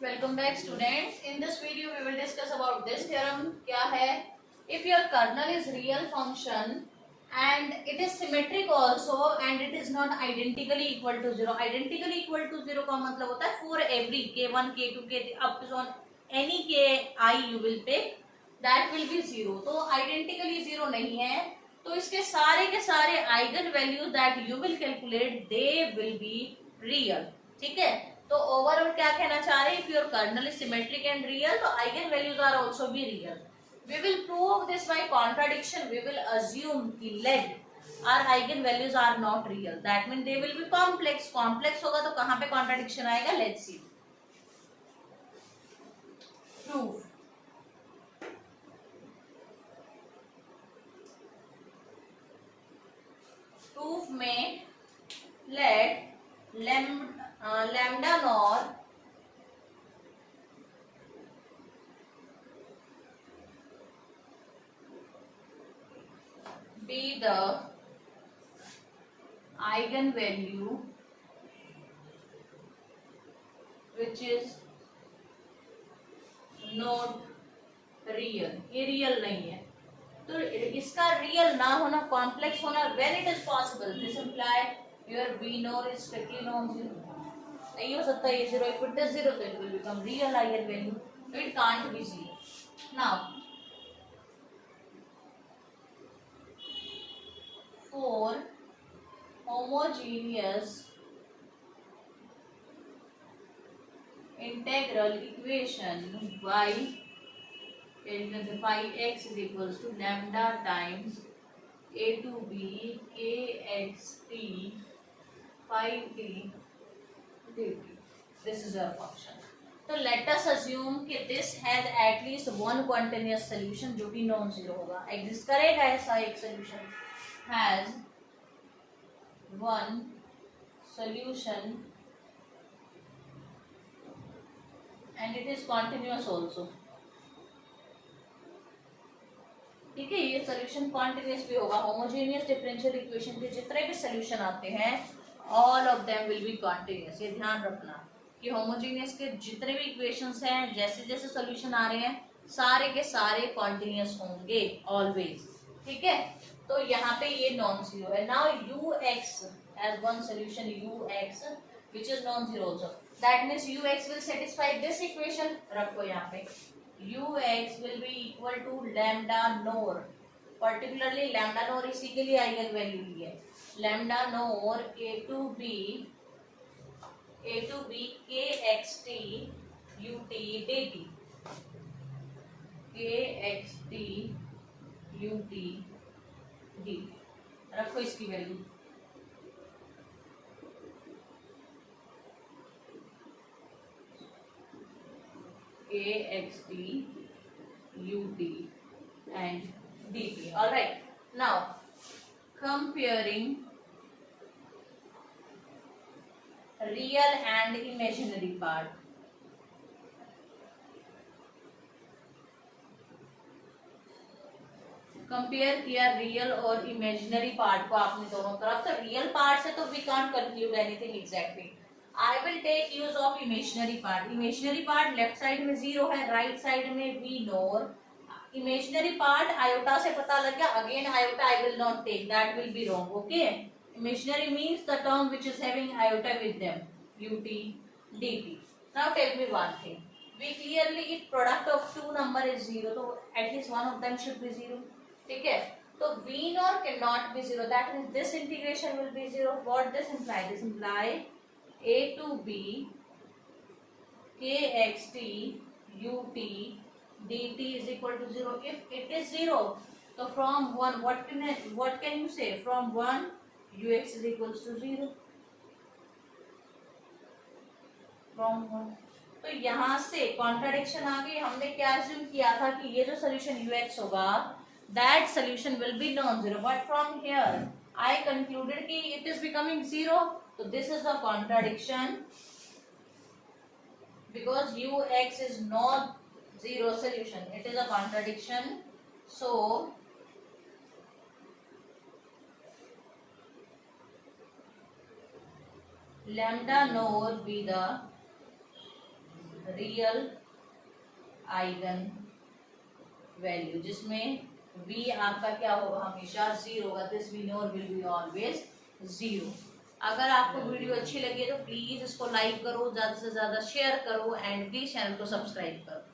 Welcome back students. In this video we will discuss about this theorem. क्या है? If your kernel is real function and it is symmetric also and it is not identically equal to zero. Identically equal to zero का मतलब होता है for every k1 k2 k up to any k I you will pick that will be zero. तो identically zero नहीं है तो इसके के सारे eigen values that you will calculate they will be real. ठीक है, तो ओवरऑल क्या कहना चाह रहे हैं? If your kernel is symmetric and real तो eigen values are also be real. We will prove this by contradiction. We will assume कि let our eigen values are not real, that mean they will be complex. Complex होगा तो कहां पे contradiction आएगा? Let's see. Proof. Proof में late lambda nor be the eigenvalue which is not real. ये real नहीं है तो इसका रियल ना होना, कॉम्प्लेक्स होना, when it is possible, this imply your V nor is strictly non-zero. नहीं हो सकता ये zero. If it is zero then it will become real eigenvalue. It can't be zero. Now for homogeneous integral equation y, you can say phi x is equals to lambda times a to b k x t phi t dt. This is our function. तो let us assume कि this has at least one continuous solution जो कि non zero होगा. Exist करेगा ऐसा एक solution. Has one solution and it is continuous also. ठीक है, ये सोल्यूशन कॉन्टिन्यूस भी होगा. होमोजेनियस डिफरेंशियल इक्वेशन के जितने भी सोल्यूशन आते हैं all of them will be continuous. ये ध्यान रखना कि होमोजेनियस के जितने भी इक्वेशंस हैं जैसे जैसे सोल्यूशन आ रहे हैं सारे के सारे कॉन्टिन्यूस होंगे ऑलवेज. ठीक है, तो यहाँ पे ये नॉन जीरो है. Now U X as one solution U X which is non zero also. That means U X will satisfy this equation. रखो यहाँ पे ux will be equal to lambda nor. particularly lambda nor इसी के लिए eigen value ली है. lambda nor a to b k x t u t dt k x t u t dt. रखो इसकी value. A x t u t and dt. All right. Now comparing real and imaginary part. Compare किया real और imaginary part को आपने दोनों तरफ. तो real part से तो we can't conclude anything exactly. I will take use of imaginary part. Imaginary part left side में जीरो है, राइट साइड में v nor. Imaginary part iota से पता लग गया. Again iota I will not take. That will be wrong. Okay. Imaginary means the term which is having iota with them. ut dt. Now tell me one thing. We clearly if product of two number is zero, तो at least one of them should be zero. ठीक है, तो v nor cannot be zero. That means this integration will be zero. What this imply? This imply a to b k x t u t dt is equal to zero. If it is zero, so from one what can you say? From one ux is equals to zero. From one. तो यहाँ से contradiction आ गई. हमने क्या assume किया था कि ये जो सोल्यूशन ux होगा that solution will be non-zero, but from here I concluded कि it is becoming zero. So this is a contradiction because ux is not zero solution. It is a contradiction. So lambda nor be the real eigen value, जिसमें v आपका क्या होगा, हमेशा 0 होगा। This V naught will be always 0। अगर आपको video अच्छी लगी है तो प्लीज इसको लाइक करो, ज्यादा से ज्यादा शेयर करो एंड प्लीज चैनल को सब्सक्राइब करो।